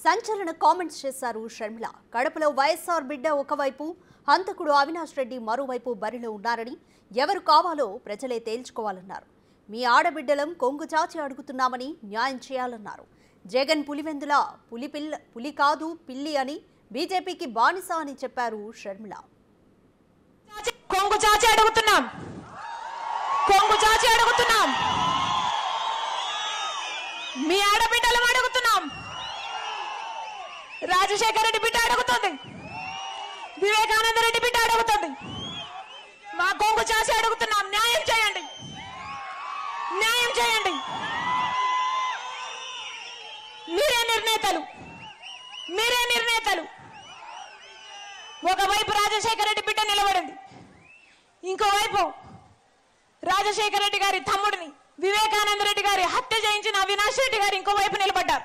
సంచలన కామెంట్స్ చేశారు షర్మిల. కడపలో వైఎస్ఆర్ బిడ్డ ఒకవైపు, హంతకుడు అవినాష్ రెడ్డి మరోవైపు బరిలో ఉన్నారని, ఎవరు కావాలో ప్రజలే తేల్చుకోవాలన్నారు. మీ ఆడబిడ్డలం కొంగు చాచి అడుగుతున్నామని న్యాయం చేయాలన్నారు. జగన్ పులివెందుల పులి కాదు పిల్లి అని, బీజేపీకి బానిస అని చెప్పారు షర్మిల. కొంగు చాచి అడుగుతున్నాం, కొంగు చాచి అడుగుతున్నాం, మీ ఆడబిడ్డలం అడుగుతున్నాం. రాజశేఖర రెడ్డి బిడ్డ అడుగుతుంది, వివేకానంద రెడ్డి బిడ్డ అడుగుతుంది. మా కొంగు చాచి అడుగుతున్నాం, న్యాయం చేయండి, న్యాయం చేయండి. మీరే నిర్ణేతలు, మీరే నిర్ణేతలు. ఒకవైపు రాజశేఖర రెడ్డి బిడ్డ నిలబడింది, ఇంకోవైపు రాజశేఖర రెడ్డి గారి తమ్ముడిని వివేకానంద రెడ్డి గారి హత్య చేయించిన అవినాష్ రెడ్డి గారు ఇంకోవైపు నిలబడ్డారు.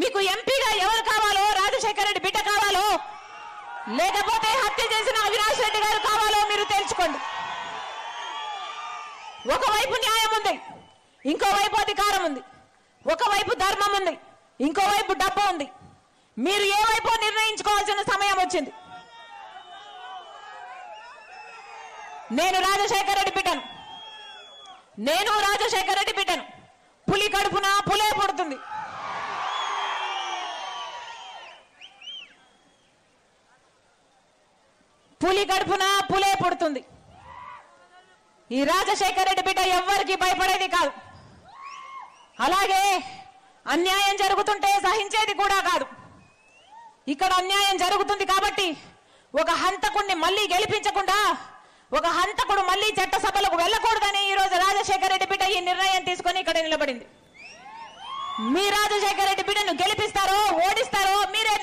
మీకు ఎంపీగా ఎవరు కావాలో, రాజశేఖర రెడ్డి బిడ్డ కావాలో, లేకపోతే హత్య చేసిన అవినాష్ రెడ్డి గారు కావాలో మీరు తెలుసుకోండి. ఒకవైపు న్యాయం ఉంది, ఇంకోవైపు అధికారం ఉంది. ఒకవైపు ధర్మం ఉంది, ఇంకోవైపు డబ్బు ఉంది. మీరు ఏ వైపు నిర్ణయించుకోవాల్సిన సమయం వచ్చింది. నేను రాజశేఖర రెడ్డి బిడ్డను, నేను రాజశేఖర రెడ్డి బిడ్డను. పులి కడుపున పులే పుడుతుంది. పులి కడుపున పులే పుడుతుంది. ఈ రాజశేఖర రెడ్డి బిడ్డ ఎవ్వరికి భయపడేది కాదు. అలాగే అన్యాయం జరుగుతుంటే సహించేది కూడా కాదు. ఇక్కడ అన్యాయం జరుగుతుంది కాబట్టి ఒక హంతకుడిని మళ్ళీ గెలిపించకుండా, ఒక హంతకుడు మళ్ళీ చట్టసభలకు వెళ్ళకూడదని ఈరోజు రాజశేఖర రెడ్డి బిడ్డ ఈ నిర్ణయం తీసుకొని ఇక్కడ నిలబడింది. మీ రాజశేఖర రెడ్డి బిడ్డను గెలిపిస్తారో ఓడిస్తారో మీరే